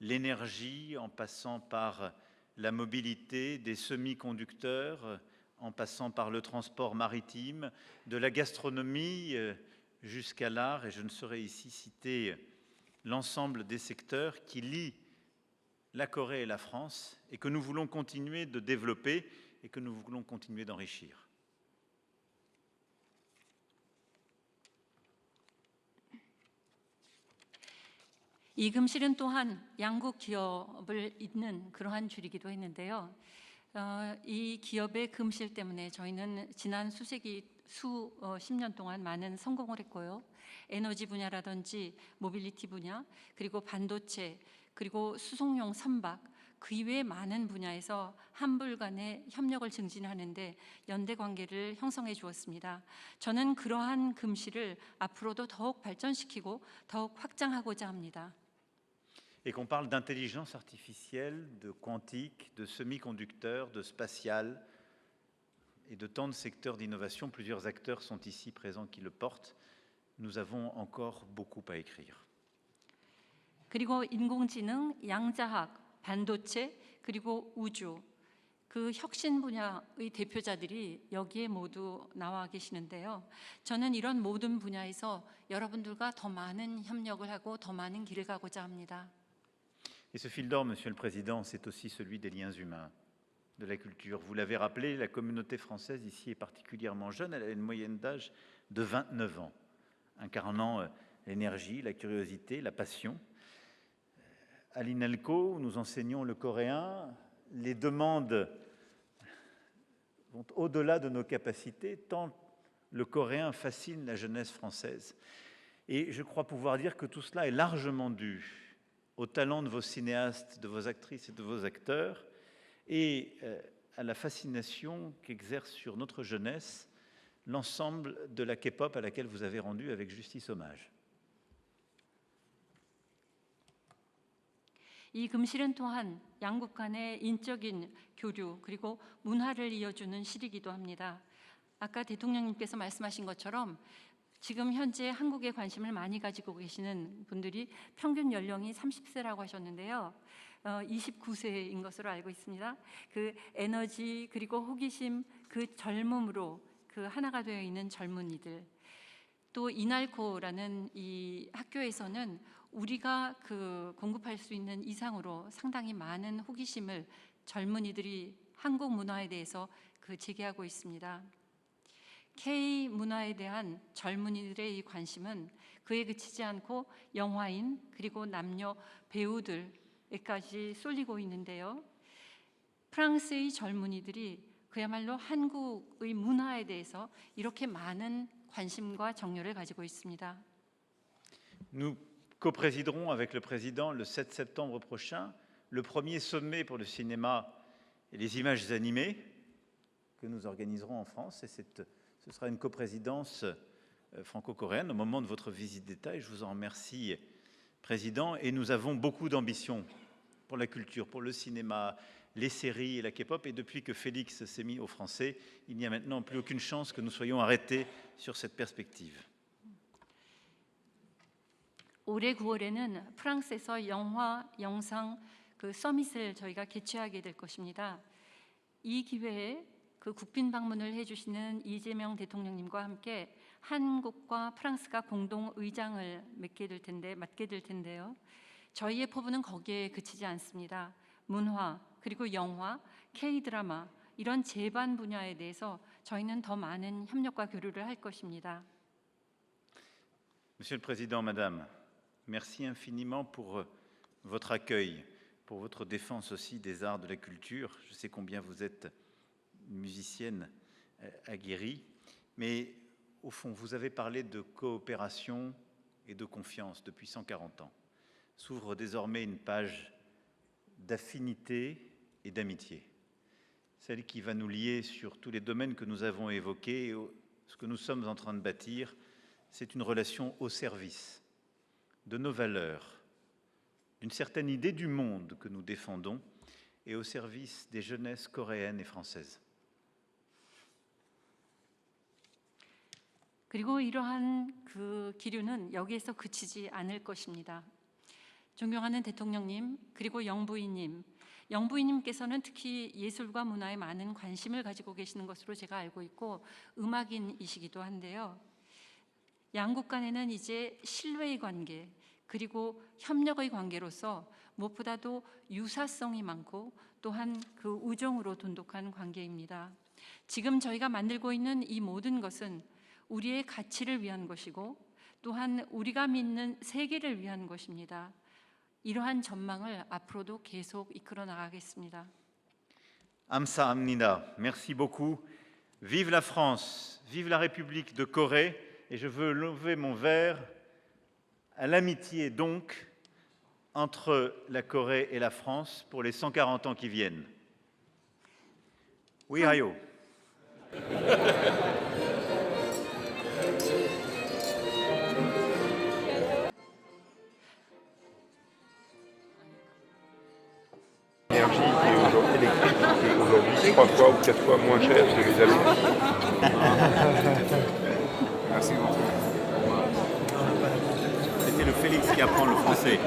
l'énergie en passant par la mobilité des semi-conducteurs, en passant par le transport maritime, de la gastronomie jusqu'à l'art, et je ne saurais ici citer l'ensemble des secteurs qui lient la Corée et la France, et que nous voulons continuer de développer et que nous voulons continuer d'enrichir. 이 금실은 또한 양국 기업을 잇는 그러한 줄이기도 했는데요. 이 기업의 금실 때문에 저희는 지난 수십 년 동안 많은 성공을 했고요. 에너지 분야라든지 모빌리티 분야, 그리고 반도체, 그리고 수송용 선박, 그 이외의 많은 분야에서 한불 간의 협력을 증진하는데 연대 관계를 형성해 주었습니다. 저는 그러한 금실을 앞으로도 더욱 발전시키고 더욱 확장하고자 합니다. Et qu'on parle d'intelligence artificielle, de quantique, de semi-conducteurs, de spatial et de tant de secteurs d'innovation, plusieurs acteurs sont ici présents qui le portent. Nous avons encore beaucoup à écrire. 그리고 인공지능, 양자학, 반도체, 그리고 우주, 그 혁신 분야의 대표자들이 여기에 모두 나와 계시는데요. 저는 이런 모든 분야에서 여러분들과 더 많은 협력을 하고 더 많은 길을 가고자 합니다. Et ce fil d'or, Monsieur le Président, c'est aussi celui des liens humains, de la culture. Vous l'avez rappelé, la communauté française ici est particulièrement jeune. Elle a une moyenne d'âge de 29 ans, incarnant l'énergie, la curiosité, la passion. À l'INALCO, où nous enseignons le coréen, les demandes vont au-delà de nos capacités, tant le coréen fascine la jeunesse française. Et je crois pouvoir dire que tout cela est largement dû au talent de vos cinéastes, de vos actrices et de vos acteurs, et à la fascination qu'exerce sur notre jeunesse l'ensemble de la K-pop à laquelle vous avez rendu avec justice hommage. 이 금실은 또한 양국 간의 인적인 교류 그리고 문화를 이어주는 실이기도 합니다. 아까 대통령님께서 말씀하신 것처럼 지금 현재 한국에 관심을 많이 가지고 계시는 분들이 평균 연령이 30세라고 하셨는데요. 29세인 것으로 알고 있습니다. 그 에너지 그리고 호기심, 그 젊음으로 그 하나가 되어 있는 젊은이들. 또 이날코라는 이 학교에서는 우리가 그 공급할 수 있는 이상으로 상당히 많은 호기심을 젊은이들이 한국 문화에 대해서 그 제기하고 있습니다. K 문화에 대한 젊은이들의 이 관심은 그에 그치지 않고 영화인 그리고 남녀 배우들에까지 쏠리고 있는데요. 프랑스의 젊은이들이 그야말로 한국의 문화에 대해서 이렇게 많은 관심과 정열을 가지고 있습니다. Nous coprésiderons avec le président le 7 septembre prochain le premier sommet pour le cinéma et les images animées que nous organiserons en France. Et ce sera une coprésidence franco-coréenne au moment de votre visite d'État. Et je vous en remercie, Président. Et nous avons beaucoup d'ambition pour la culture, pour le cinéma, les séries et la K-pop. Et depuis que Félix s'est mis au français, il n'y a maintenant plus aucune chance que nous soyons arrêtés sur cette perspective. 올해 9월에는 프랑스에서 영화, 영상 그 서밋을 저희가 개최하게 될 것입니다. 이 기회에 그 국빈 방문을 해주시는 이재명 대통령님과 함께 한국과 프랑스가 공동 의장을 맡게 될 텐데요. 저희의 포부는 거기에 그치지 않습니다. 문화 그리고 영화, K-드라마 이런 제반 분야에 대해서 저희는 더 많은 협력과 교류를 할 것입니다. Monsieur le Président, Madame, merci infiniment pour votre accueil, pour votre défense aussi des arts de la culture. Je sais combien vous êtes musicienne aguerrie, mais au fond, vous avez parlé de coopération et de confiance depuis 140 ans. S'ouvre désormais une page d'affinité et d'amitié, celle qui va nous lier sur tous les domaines que nous avons évoqués. Et ce que nous sommes en train de bâtir, c'est une relation au service de nos valeurs, d'une certaine idée du monde que nous défendons et au service des jeunesses coréennes et françaises. 그리고 이러한 그 기류는 여기에서 그치지 않을 것입니다. 존경하는 대통령님, 그리고 영부인님께서는 특히 예술과 문화에 많은 관심을 가지고 계시는 것으로 제가 알고 있고 음악인이시기도 한데요. 양국 간에는 이제 신뢰의 관계 그리고 협력의 관계로서 무엇보다도 유사성이 많고 또한 그 우정으로 돈독한 관계입니다. 지금 저희가 만들고 있는 이 모든 것은 우리의 가치를 위한 것이고 또한 우리가 믿는 세계를 위한 것입니다. 이러한 전망을 앞으로도 계속 이끌어 나가겠습니다. Amsa Amnida, merci beaucoup. Vive la France, vive la République de Corée, et je veux lever mon verre à l'amitié donc entre la Corée et la France pour les 140 ans qui viennent. Oui, Hayo. L'énergie électrique qui est aujourd'hui 3 fois ou 4 fois moins chère chez les Allemands. Merci beaucoup. C'était le Félix qui apprend le français.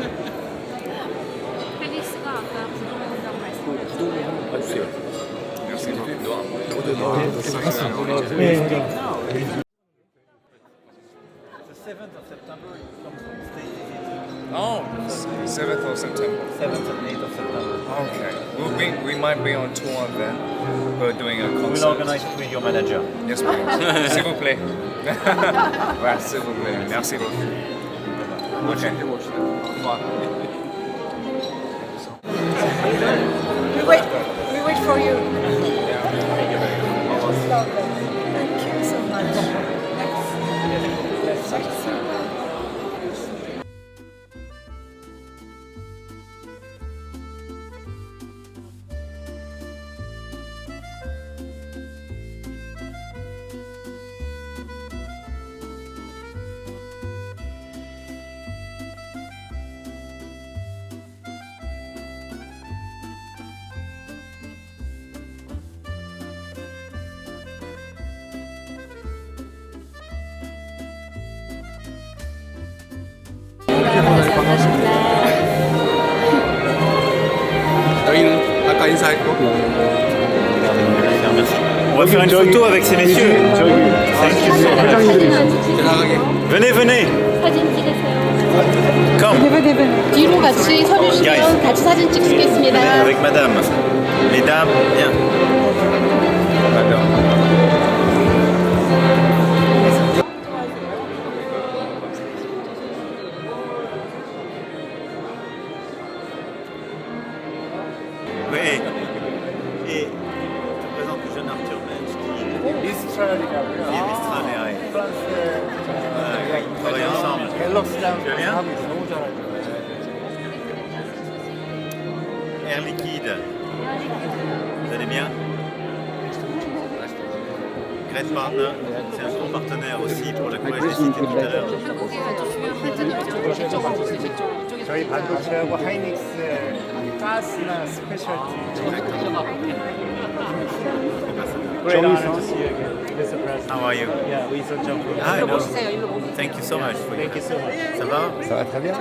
펠릭스가 아까 부동이라고 말씀하셨죠. Merci beaucoup. The 7th of September, you come from State. Oh, 7th of September. 7th and 8th of September. Okay. We might be on tour then. We're doing a concert. We'll organize it with your manager. Yes, please. S'il vous plaît. Ouais, s'il vous plaît. Merci beaucoup. Okay. We wait for you. Thank you so much. 저희는 아까 인사했고. On va faire une photo avec ces messieurs. Venez, venez. 사진 찍으세요. Come. 뒤로 같이 서주시면 같이 사진 Venez 찍겠습니다. avec madame. Les dames, bien. Oui. Et je te présente le jeune Arthur Bench qui est extraordinaire. On travaille ensemble. Tu vas bien? Air Liquide. Vous allez bien? Great Partner, c'est un bon partenaire aussi pour la Corée, je l'ai cité tout à l'heure. 한국의 아주 중요한 파트너죠. 저쪽으로 이쪽에서 저희 반도체하고 하이닉스 가스나 스페셜티. Great honor to see you again, Mr. President. How are you? Yeah, we saw John. Ah, no. Thank you so much. Thank you so much. Ça va? Ça va très bien.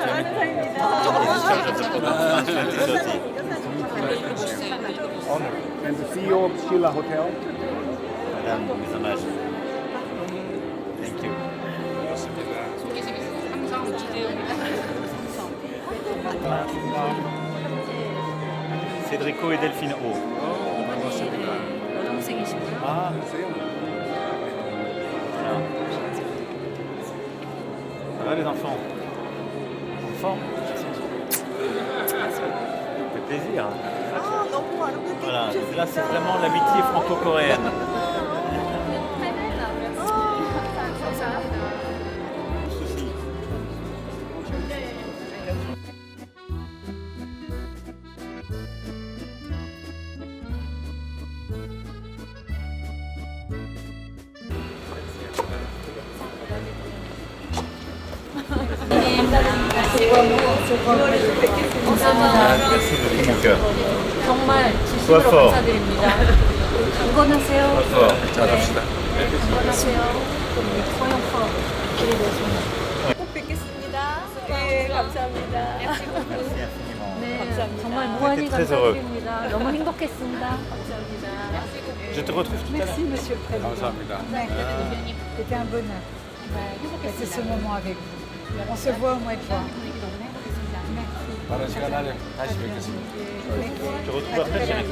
Honor. And the CEO of Sheila Hotel. Madame, mes hommages. Thank you. Cédrico et Delphine O. 여동생이시고요. Ah, ça va les enfants? Enfants? Ça fait plaisir. Voilà, là c'est vraiment l'amitié franco-coréenne. Merci de tout mon cœur. 정말 Sois 진심으로 fort. 감사드립니다. 응원하세요. Sois fort. 응원하세요. 소영퍼 기대되십니다. 꼭 뵙겠습니다. 네, 감사합니다. Merci infiniment. 네, 감사합니다. 정말 무한히 très heureux. 감사드립니다. 너무 행복했습니다. 감사합니다. Je te retrouve tout à l'heure. Merci, Monsieur le Président. 감사합니다. C'était un bonheur. Passer ce moment avec vous. On se voit au mois de juin. 다른 시간 안에 다시 뵙겠습니다. Je te retrouve après, chérie.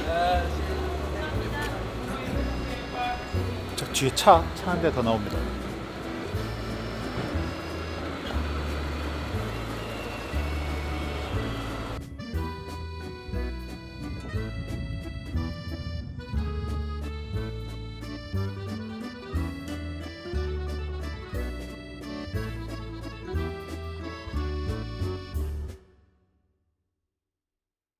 네, 뒤에 차 한 대 더 나옵니다.